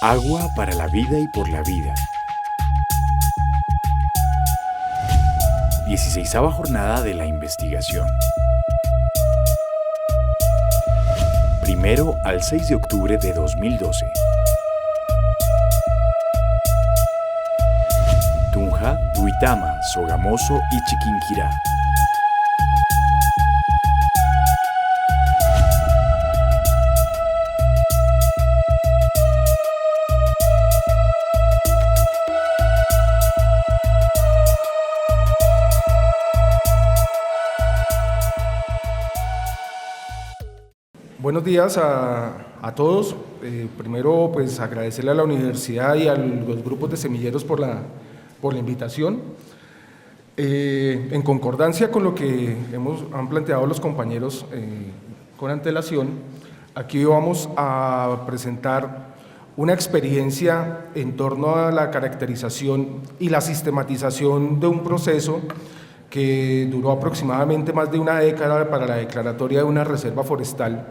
Agua para la vida y por la vida. 16ª jornada de la investigación. 1 al 6 de octubre de 2012. Tunja, Duitama, Sogamoso y Chiquinquirá. Buenos días a todos. Primero, pues agradecerle a la universidad y a los grupos de semilleros por la invitación. En concordancia con lo que han planteado los compañeros con antelación, aquí vamos a presentar una experiencia en torno a la caracterización y la sistematización de un proceso que duró aproximadamente más de una década para la declaratoria de una reserva forestal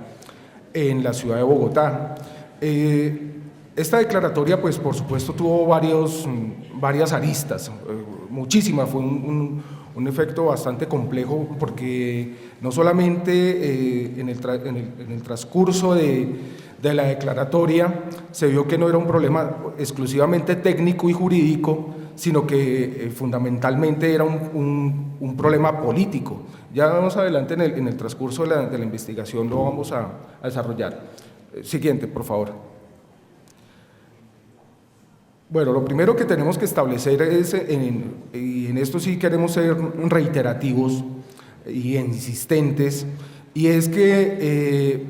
en la ciudad de Bogotá. Esta declaratoria, pues por supuesto, tuvo varias aristas, muchísimas, fue un efecto bastante complejo porque no solamente en el transcurso de la declaratoria se vio que no era un problema exclusivamente técnico y jurídico, sino que fundamentalmente era un problema político. Ya más adelante en el transcurso de la investigación lo vamos a desarrollar. Siguiente, por favor. Bueno, lo primero que tenemos que establecer es, y en esto sí queremos ser reiterativos y insistentes, y es que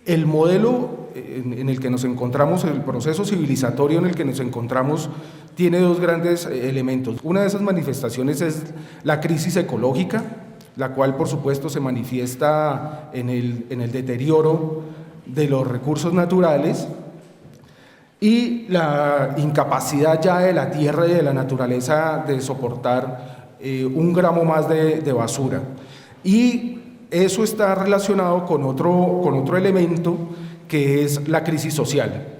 el modelo en el que nos encontramos, el proceso civilizatorio en el que nos encontramos, tiene dos grandes elementos. Una de esas manifestaciones es la crisis ecológica, la cual por supuesto se manifiesta en el deterioro de los recursos naturales y la incapacidad ya de la tierra y de la naturaleza de soportar un gramo más de basura. Y eso está relacionado con otro elemento que es la crisis social.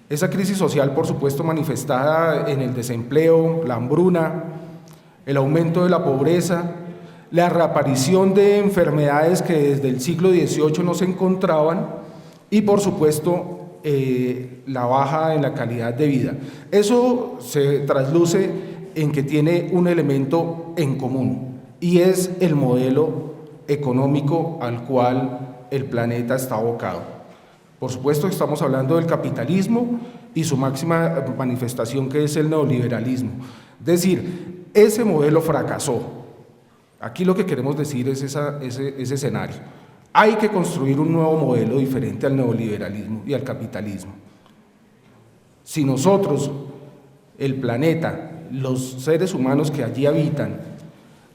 Esa crisis social, por supuesto, manifestada en el desempleo, la hambruna, el aumento de la pobreza, la reaparición de enfermedades que desde el siglo XVIII no se encontraban y, por supuesto, la baja en la calidad de vida. Eso se trasluce en que tiene un elemento en común y es el modelo económico al cual el planeta está abocado. Por supuesto, estamos hablando del capitalismo y su máxima manifestación, que es el neoliberalismo. Es decir, ese modelo fracasó. Aquí lo que queremos decir es ese escenario. Hay que construir un nuevo modelo diferente al neoliberalismo y al capitalismo. Si nosotros, el planeta, los seres humanos que allí habitan,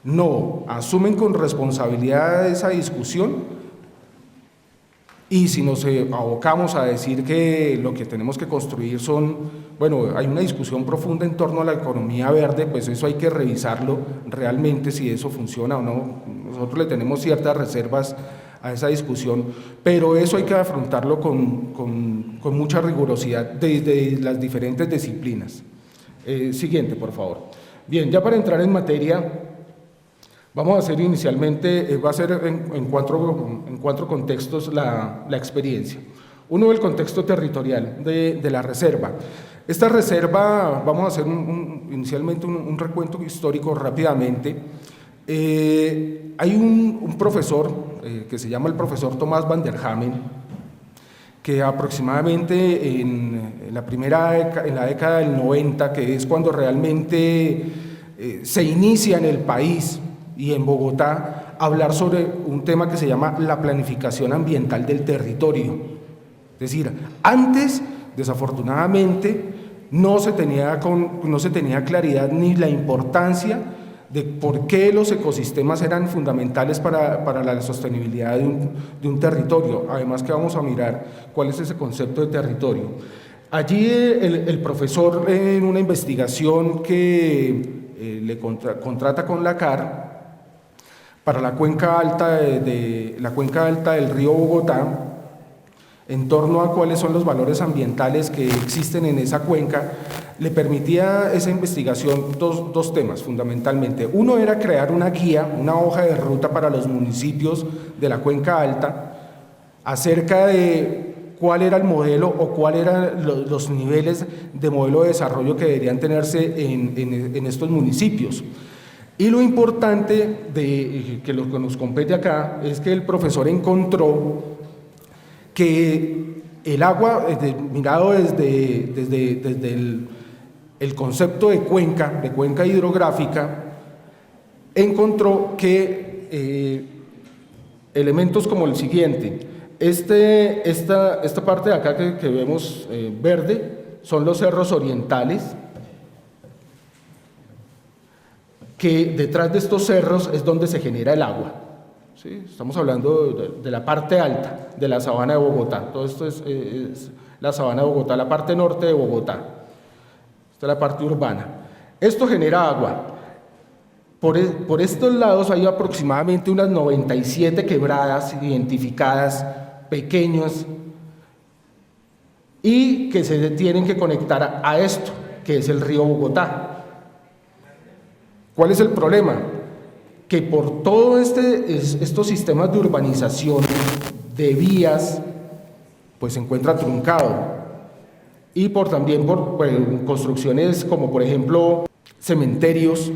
no asumen con responsabilidad esa discusión, y si nos abocamos a decir que lo que tenemos que construir hay una discusión profunda en torno a la economía verde, pues eso hay que revisarlo realmente si eso funciona o no. Nosotros le tenemos ciertas reservas a esa discusión, pero eso hay que afrontarlo con mucha rigurosidad desde las diferentes disciplinas. Siguiente, por favor. Bien, ya para entrar en materia, vamos a hacer inicialmente, va a ser en cuatro contextos la experiencia. Uno, el contexto territorial de la reserva. Esta reserva, vamos a hacer inicialmente un recuento histórico rápidamente. Hay un profesor que se llama el profesor Tomás van der Hamen, que aproximadamente en la década del 90, que es cuando realmente se inicia en el país y en Bogotá, hablar sobre un tema que se llama la planificación ambiental del territorio. Es decir, antes, desafortunadamente, no se tenía claridad ni la importancia de por qué los ecosistemas eran fundamentales para la sostenibilidad de un territorio. Además que vamos a mirar cuál es ese concepto de territorio. Allí el profesor, en una investigación que le contrata con la CAR, para la cuenca alta del río Bogotá, en torno a cuáles son los valores ambientales que existen en esa cuenca, le permitía esa investigación dos temas fundamentalmente. Uno era crear una guía, una hoja de ruta para los municipios de la Cuenca Alta acerca de cuál era el modelo o cuáles eran los niveles de modelo de desarrollo que deberían tenerse en estos municipios. Y lo importante que lo que nos compete acá es que el profesor encontró que el agua, mirado desde el concepto de cuenca hidrográfica, encontró que elementos como el siguiente: esta parte de acá que vemos verde son los cerros orientales, que detrás de estos cerros es donde se genera el agua. ¿Sí? Estamos hablando de la parte alta de la sabana de Bogotá. Todo esto es la sabana de Bogotá, la parte norte de Bogotá. Esta es la parte urbana. Esto genera agua. Por estos lados hay aproximadamente unas 97 quebradas identificadas, pequeñas, y que se tienen que conectar a esto, que es el río Bogotá. ¿Cuál es el problema? Que por todos estos sistemas de urbanización, de vías, pues se encuentra truncado. Y también por construcciones como por ejemplo cementerios.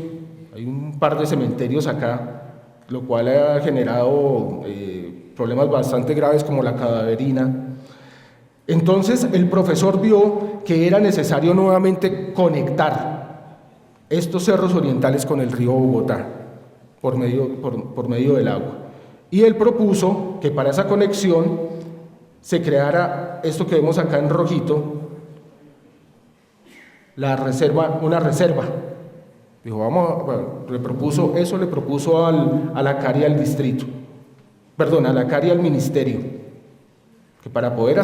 Hay un par de cementerios acá, lo cual ha generado problemas bastante graves como la cadaverina. Entonces el profesor vio que era necesario nuevamente conectar estos cerros orientales con el río Bogotá por medio del agua. Y él propuso que para esa conexión se creara esto que vemos acá en rojito, una reserva. Dijo, le propuso a la CAR y al distrito, perdón, a la CAR y al ministerio, que para poder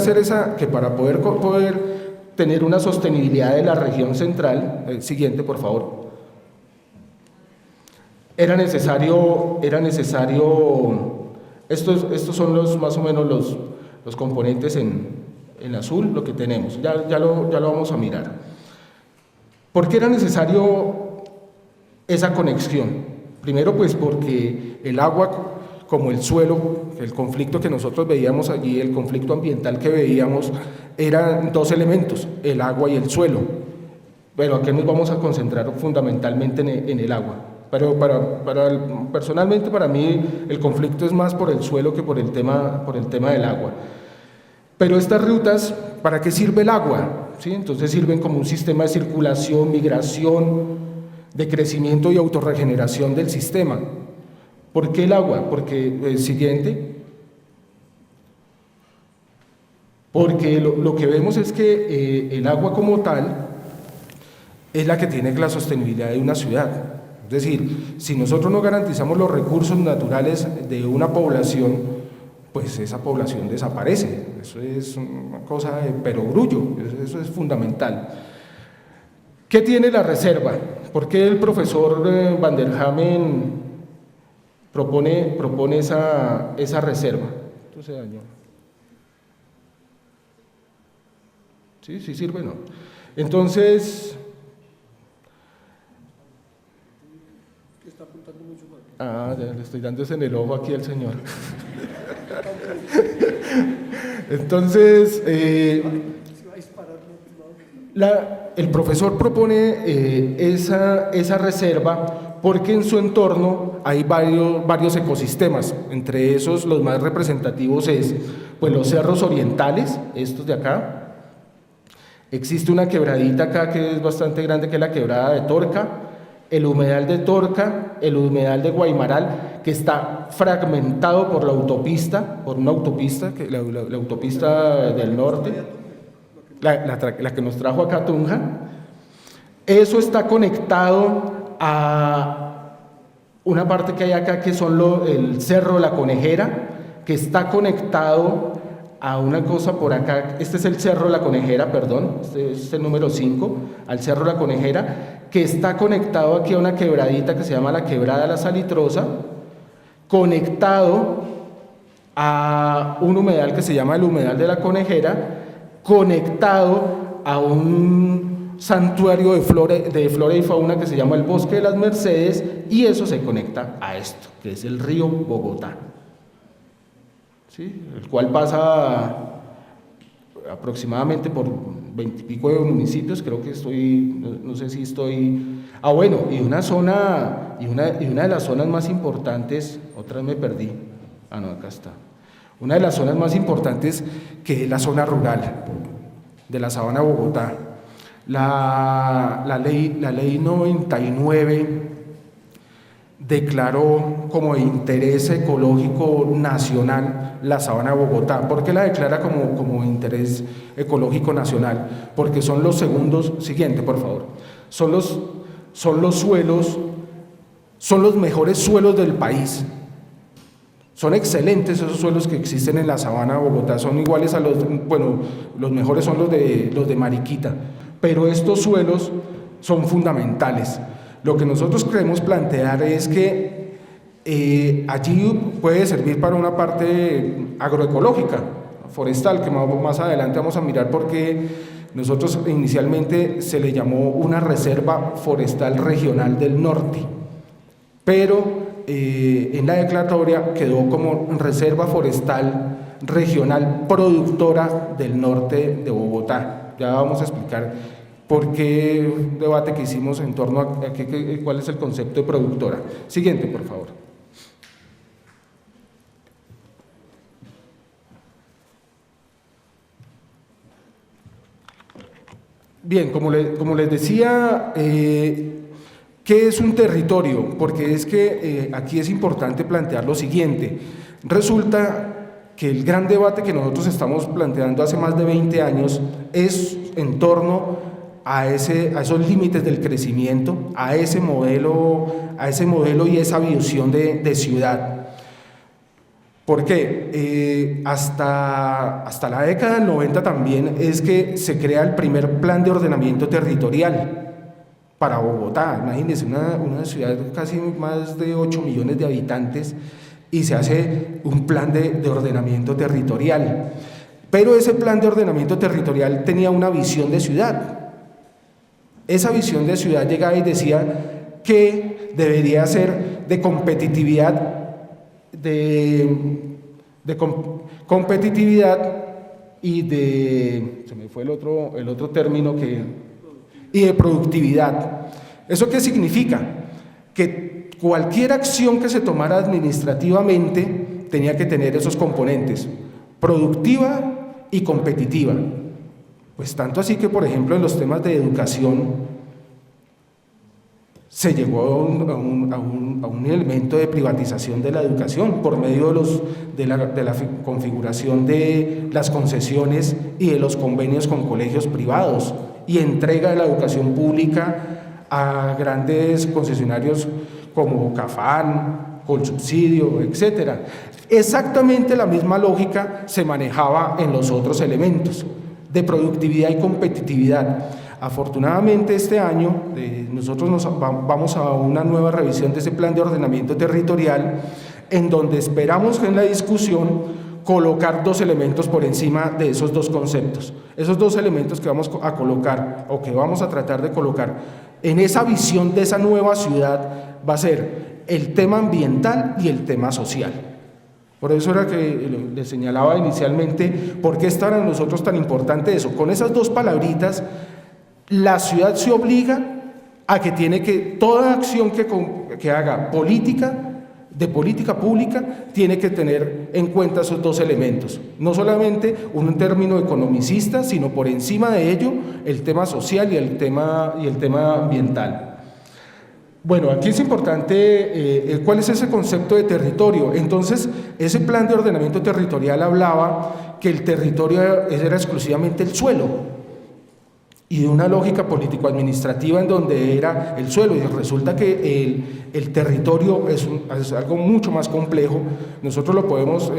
tener una sostenibilidad de la región central, siguiente por favor, era necesario, estos son más o menos los componentes en azul, lo que tenemos, ya lo vamos a mirar. ¿Por qué era necesario esa conexión? Primero, pues porque el agua, como el suelo, el conflicto que nosotros veíamos allí, el conflicto ambiental que veíamos, eran dos elementos, el agua y el suelo. Pero aquí nos vamos a concentrar fundamentalmente en el agua. Pero personalmente para mí el conflicto es más por el suelo que por el tema del agua. Pero estas rutas, ¿para qué sirve el agua? ¿Sí? Entonces sirven como un sistema de circulación, migración, de crecimiento y autorregeneración del sistema. ¿Por qué el agua? Porque, siguiente. Porque lo que vemos es que el agua como tal es la que tiene la sostenibilidad de una ciudad. Es decir, si nosotros no garantizamos los recursos naturales de una población, pues esa población desaparece. Eso es una cosa de perogrullo, eso es fundamental. ¿Qué tiene la reserva? ¿Por qué el profesor Van der Hamen propone esa reserva? Esto se dañó. ¿Sí sirve? No. Entonces, ya le estoy dando ese en el ojo aquí al señor. Entonces, el profesor propone esa reserva porque en su entorno hay varios ecosistemas. Entre esos, los más representativos es pues, los cerros orientales, estos de acá. Existe una quebradita acá que es bastante grande, que es la quebrada de Torca, el humedal de Torca, el humedal de Guaymaral, que está fragmentado por una autopista, la autopista del norte, la que nos trajo acá a Tunja. Eso está conectado a una parte que hay acá que son el Cerro La Conejera, que está conectado a una cosa por acá. Este es el Cerro La Conejera, perdón, este es el número 5, al Cerro La Conejera, que está conectado aquí a una quebradita que se llama la Quebrada La Salitrosa, conectado a un humedal que se llama el humedal de la Conejera, conectado a un santuario de flora y fauna que se llama el Bosque de las Mercedes, y eso se conecta a esto, que es el río Bogotá, ¿sí? El cual pasa aproximadamente por 20 y pico de municipios, creo que no sé si estoy... Ah, bueno, y una de las zonas más importantes, otra vez me perdí, no, acá está. Una de las zonas más importantes, que es la zona rural de la Sabana Bogotá. La ley 99 declaró como de interés ecológico nacional la Sabana Bogotá. ¿Por qué la declara como interés ecológico nacional? Porque son los segundos, siguiente por favor, son los suelos, son los mejores suelos del país. Son excelentes esos suelos que existen en la Sabana Bogotá, son iguales a los mejores son los de Mariquita, pero estos suelos son fundamentales. Lo que nosotros queremos plantear es que allí puede servir para una parte agroecológica, forestal, que más adelante vamos a mirar, porque nosotros inicialmente se le llamó una reserva forestal regional del norte, pero en la declaratoria quedó como reserva forestal regional productora del norte de Bogotá. Ya vamos a explicar por qué un debate que hicimos en torno a cuál es el concepto de productora. Siguiente, por favor. Bien, como les decía, ¿qué es un territorio? Porque es que aquí es importante plantear lo siguiente. Resulta que el gran debate que nosotros estamos planteando hace más de 20 años es en torno a esos límites del crecimiento, a ese modelo y esa visión de ciudad. ¿Por qué? Hasta la década del 90 también es que se crea el primer plan de ordenamiento territorial para Bogotá. Imagínense, una ciudad de casi más de 8 millones de habitantes, y se hace un plan de ordenamiento territorial. Pero ese plan de ordenamiento territorial tenía una visión de ciudad. Esa visión de ciudad llegaba y decía que debería ser de competitividad, competitividad y se me fue el otro término y de productividad. ¿Eso qué significa? Que cualquier acción que se tomara administrativamente tenía que tener esos componentes, productiva y competitiva. Pues tanto así que, por ejemplo, en los temas de educación se llegó a un elemento de privatización de la educación por medio de la configuración de las concesiones y de los convenios con colegios privados, y entrega de la educación pública a grandes concesionarios como Cafán, Colsubsidio, etcétera. Exactamente la misma lógica se manejaba en los otros elementos de productividad y competitividad. Afortunadamente este año nosotros vamos a una nueva revisión de ese plan de ordenamiento territorial, en donde esperamos que en la discusión colocar dos elementos por encima de esos dos conceptos. Esos dos elementos que vamos a colocar, o que vamos a tratar de colocar en esa visión de esa nueva ciudad, va a ser el tema ambiental y el tema social. Por eso era que les señalaba inicialmente por qué es para nosotros tan importante eso. Con esas dos palabritas, la ciudad se obliga a que toda acción que haga de política pública, tiene que tener en cuenta esos dos elementos. No solamente un término economicista, sino por encima de ello el tema social y el tema ambiental. Bueno, aquí es importante cuál es ese concepto de territorio. Entonces, ese plan de ordenamiento territorial hablaba que el territorio era exclusivamente el suelo, y de una lógica político-administrativa en donde era el suelo, y resulta que el territorio es algo mucho más complejo. Nosotros lo podemos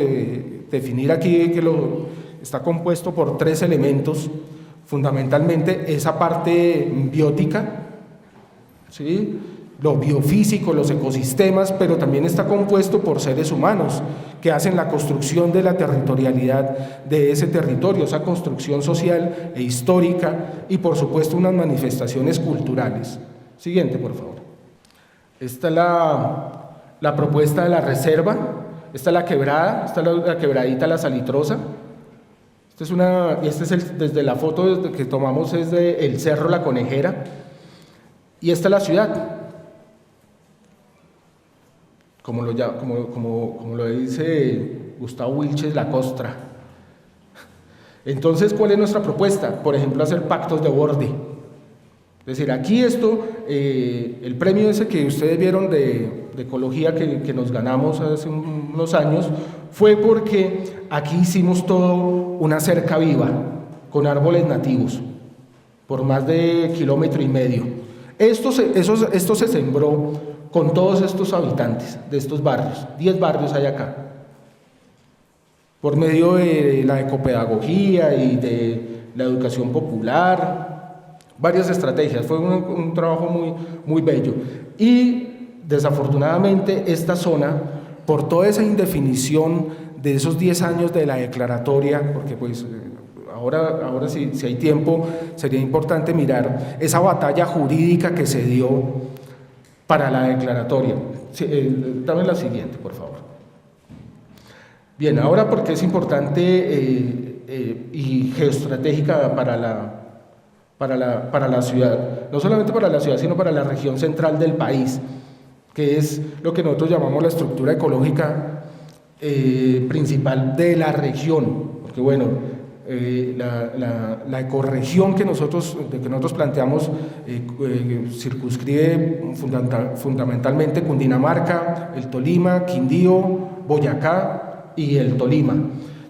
definir aquí, que está compuesto por tres elementos, fundamentalmente esa parte biótica, ¿sí? lo biofísico, los ecosistemas, pero también está compuesto por seres humanos que hacen la construcción de la territorialidad de ese territorio, esa construcción social e histórica y por supuesto unas manifestaciones culturales. Siguiente, por favor. Esta es la propuesta de la reserva, esta es la quebrada, esta es la quebradita La Salitrosa. Desde la foto que tomamos es del Cerro La Conejera y esta es la ciudad. Como lo dice Gustavo Wilches, la costra. Entonces, ¿cuál es nuestra propuesta? Por ejemplo, hacer pactos de borde. Es decir, aquí el premio ese que ustedes vieron de ecología que nos ganamos hace unos años, fue porque aquí hicimos todo una cerca viva, con árboles nativos, por más de 1,5 kilómetros. Esto se sembró con todos estos habitantes de estos barrios, 10 barrios hay acá, por medio de la ecopedagogía y de la educación popular, varias estrategias, fue un trabajo muy bello. Y desafortunadamente esta zona, por toda esa indefinición de esos 10 años de la declaratoria, porque pues ahora si hay tiempo, sería importante mirar esa batalla jurídica que se dio para la declaratoria. Dame la siguiente, por favor. Bien, ahora porque es importante y geoestratégica para la ciudad, no solamente para la ciudad, sino para la región central del país, que es lo que nosotros llamamos la estructura ecológica principal de la región, porque bueno, la ecorregión que nosotros planteamos circunscribe fundamentalmente Cundinamarca, el Tolima, Quindío, Boyacá y el Tolima.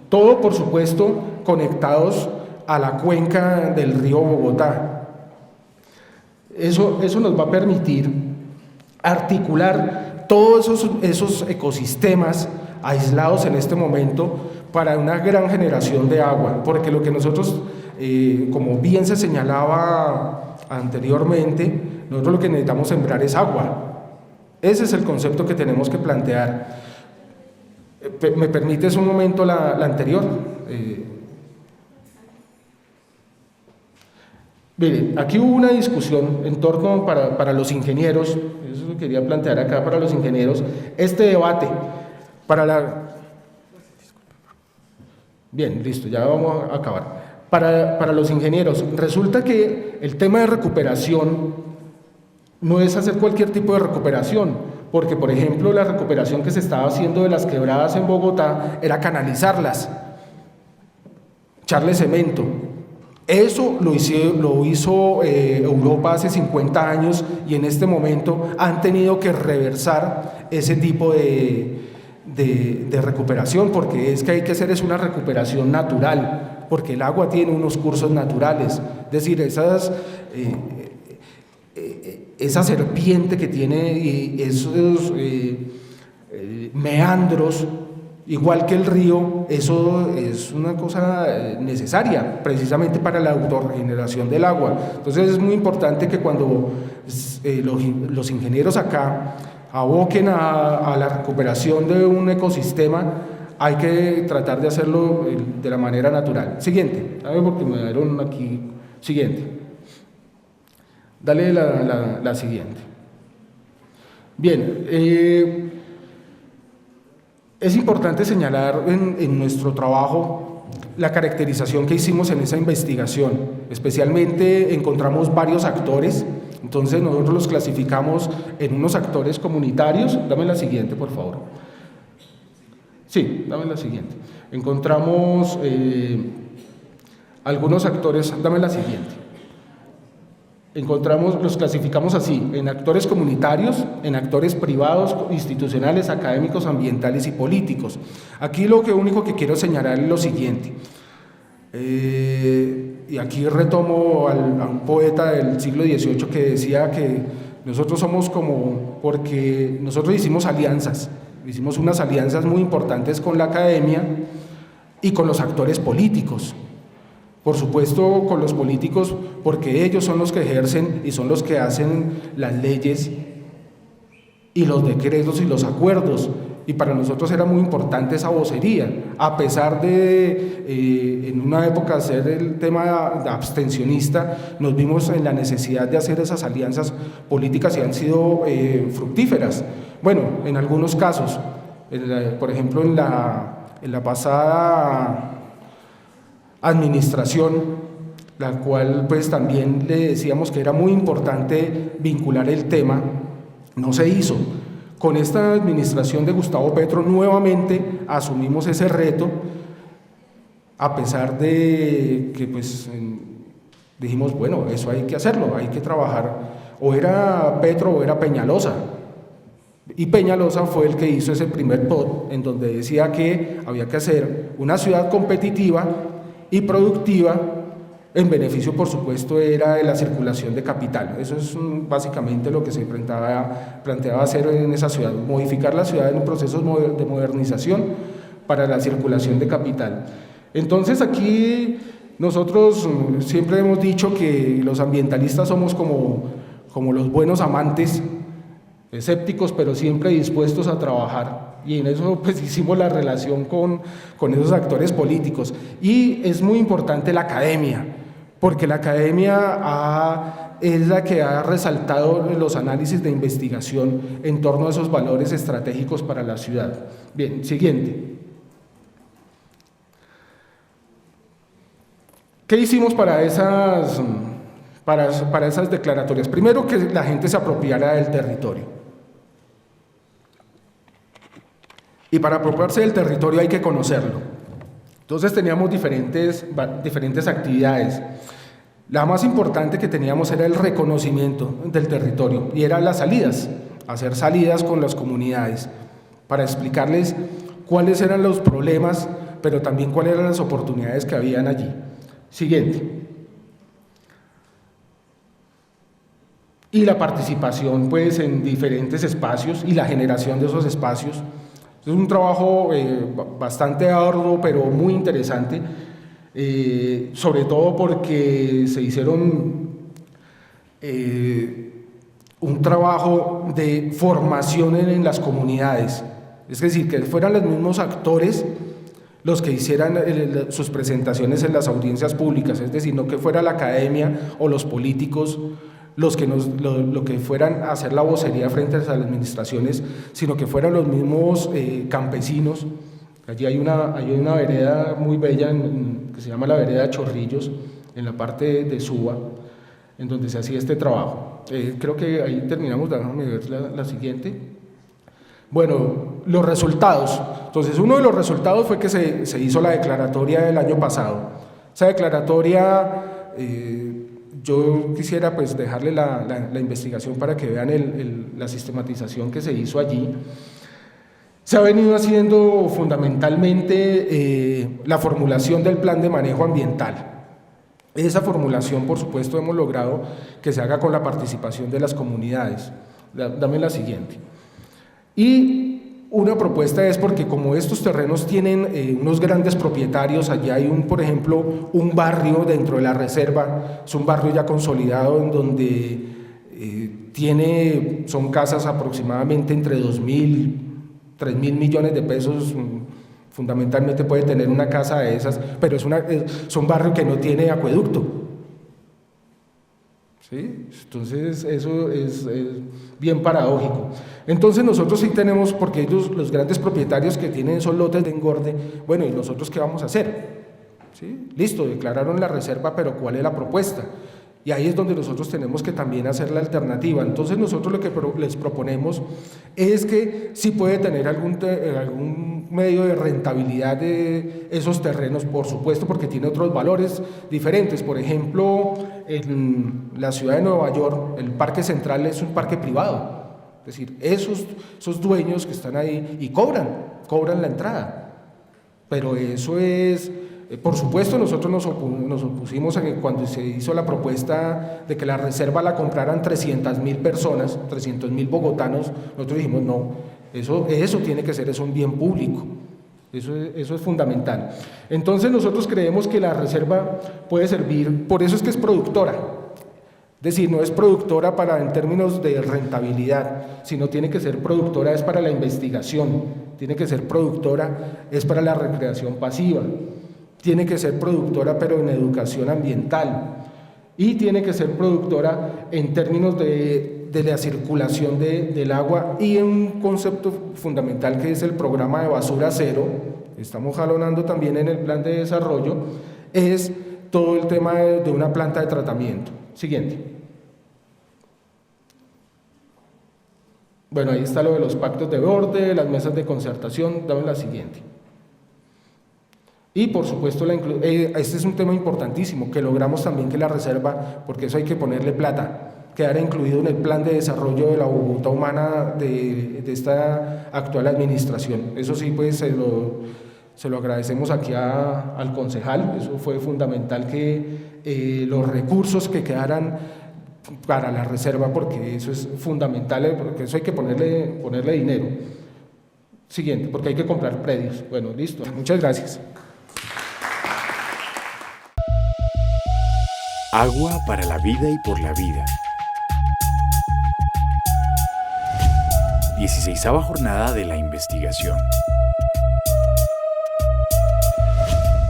Todo, por supuesto, conectados a la cuenca del río Bogotá. Eso nos va a permitir articular todos esos ecosistemas aislados en este momento para una gran generación de agua, porque lo que nosotros, como bien se señalaba anteriormente, nosotros lo que necesitamos sembrar es agua. Ese es el concepto que tenemos que plantear. ¿Me permites un momento la anterior? Mire, aquí hubo una discusión en torno para los ingenieros, eso lo quería plantear acá para los ingenieros, este debate Bien, listo, ya vamos a acabar. Para los ingenieros, resulta que el tema de recuperación no es hacer cualquier tipo de recuperación, porque, por ejemplo, la recuperación que se estaba haciendo de las quebradas en Bogotá era canalizarlas, echarle cemento. Eso lo hizo Europa hace 50 años y en este momento han tenido que reversar ese tipo de recuperación, porque es que hay que hacer una recuperación natural, porque el agua tiene unos cursos naturales, es decir, esa serpiente que tiene esos meandros, igual que el río, eso es una cosa necesaria precisamente para la autorregeneración del agua. Entonces es muy importante que cuando los ingenieros acá aboquen a la recuperación de un ecosistema, hay que tratar de hacerlo de la manera natural. Siguiente, a ver, porque me dieron aquí. Siguiente. Dale la siguiente. Bien, es importante señalar en nuestro trabajo la caracterización que hicimos en esa investigación. Especialmente encontramos varios actores, entonces nosotros los clasificamos en unos actores comunitarios. Dame la siguiente, por favor. Sí, dame la siguiente. Encontramos algunos actores, dame la siguiente. Los clasificamos así, en actores comunitarios, en actores privados, institucionales, académicos, ambientales y políticos. Aquí lo único que quiero señalar es lo siguiente, y aquí retomo a un poeta del siglo XVIII que decía que nosotros somos porque nosotros hicimos unas alianzas muy importantes con la academia y con los actores políticos. Por supuesto, con los políticos, porque ellos son los que ejercen y son los que hacen las leyes y los decretos y los acuerdos. Y para nosotros era muy importante esa vocería, a pesar de en una época ser el tema abstencionista, nos vimos en la necesidad de hacer esas alianzas políticas y han sido fructíferas. Bueno, en algunos casos, por ejemplo en la pasada administración, la cual pues también le decíamos que era muy importante vincular el tema, no se hizo. Con esta administración de Gustavo Petro nuevamente asumimos ese reto, a pesar de que pues dijimos, bueno, eso hay que hacerlo, hay que trabajar, o era Petro o era Peñalosa, y Peñalosa fue el que hizo ese primer POT en donde decía que había que hacer una ciudad competitiva y productiva, en beneficio, por supuesto, era de la circulación de capital. Eso es básicamente lo que se planteaba hacer en esa ciudad, modificar la ciudad en procesos de modernización para la circulación de capital. Entonces aquí nosotros siempre hemos dicho que los ambientalistas somos como los buenos amantes, escépticos pero siempre dispuestos a trabajar, y en eso pues hicimos la relación con esos actores políticos. Y es muy importante la academia, porque la academia es la que ha resaltado los análisis de investigación en torno a esos valores estratégicos para la ciudad. Bien, siguiente. ¿Qué hicimos para esas declaratorias? Primero, que la gente se apropiara del territorio. Y para apropiarse del territorio hay que conocerlo. Entonces teníamos diferentes actividades. La más importante que teníamos era el reconocimiento del territorio, y eran las salidas, hacer salidas con las comunidades para explicarles cuáles eran los problemas, pero también cuáles eran las oportunidades que habían allí. Siguiente. Y la participación pues en diferentes espacios y la generación de esos espacios. Es un trabajo bastante arduo, pero muy interesante, sobre todo porque se hicieron un trabajo de formación en las comunidades, es decir, que fueran los mismos actores los que hicieran sus presentaciones en las audiencias públicas, es decir, no que fuera la academia o los políticos los que fueran a hacer la vocería frente a las administraciones, sino que fueran los mismos campesinos. Allí hay una vereda muy bella que se llama la vereda Chorrillos, en la parte de Suba, en donde se hacía este trabajo. Creo que ahí terminamos, déjame ver la siguiente. Bueno, los resultados. Entonces, uno de los resultados fue que se hizo la declaratoria del año pasado. Esa declaratoria, yo quisiera pues dejarle la investigación para que vean la sistematización que se hizo allí. Se ha venido haciendo fundamentalmente la formulación del plan de manejo ambiental. Esa formulación, por supuesto, hemos logrado que se haga con la participación de las comunidades. Dame la siguiente. Y una propuesta es porque como estos terrenos tienen unos grandes propietarios, allá hay por ejemplo, un barrio dentro de la reserva, es un barrio ya consolidado en donde son casas aproximadamente entre 2.000, 3.000 millones de pesos, fundamentalmente puede tener una casa de esas, pero es un barrio que no tiene acueducto. ¿Sí? Entonces eso es bien paradójico. Entonces nosotros sí tenemos, porque ellos, los grandes propietarios que tienen esos lotes de engorde, bueno, ¿y nosotros qué vamos a hacer? ¿Sí? Listo, declararon la reserva, pero ¿cuál es la propuesta? Y ahí es donde nosotros tenemos que también hacer la alternativa. Entonces nosotros lo que les proponemos es que sí puede tener algún medio de rentabilidad de esos terrenos, por supuesto, porque tiene otros valores diferentes. Por ejemplo, en la ciudad de Nueva York, el Parque Central es un parque privado. Es decir, esos dueños que están ahí y cobran la entrada. Pero eso es... Por supuesto, nosotros nos opusimos a que cuando se hizo la propuesta de que la reserva la compraran 300.000 personas, 300.000 bogotanos, nosotros dijimos no, eso tiene que ser, es un bien público, eso es fundamental. Entonces nosotros creemos que la reserva puede servir, por eso es que es productora. Es decir, no es productora en términos de rentabilidad, sino tiene que ser productora es para la investigación, tiene que ser productora es para la recreación pasiva, tiene que ser productora pero en educación ambiental y tiene que ser productora en términos de la circulación del agua y en un concepto fundamental que es el programa de basura cero, estamos jalonando también en el plan de desarrollo, es todo el tema de una planta de tratamiento. Siguiente. Bueno, ahí está lo de los pactos de borde, las mesas de concertación, dame la siguiente. Y por supuesto, este es un tema importantísimo, que logramos también que la reserva, porque eso hay que ponerle plata, quedara incluido en el plan de desarrollo de la Bogotá humana de esta actual administración. Eso sí, pues se lo agradecemos aquí al concejal, eso fue fundamental que los recursos que quedaran para la reserva, porque eso es fundamental, porque eso hay que ponerle dinero. Siguiente, porque hay que comprar predios. Bueno, listo, muchas gracias. Agua para la vida y por la vida. 16ª jornada de la investigación.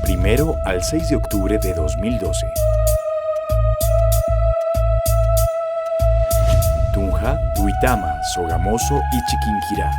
1 al 6 de octubre de 2012. Tunja, Duitama, Sogamoso y Chiquinquirá.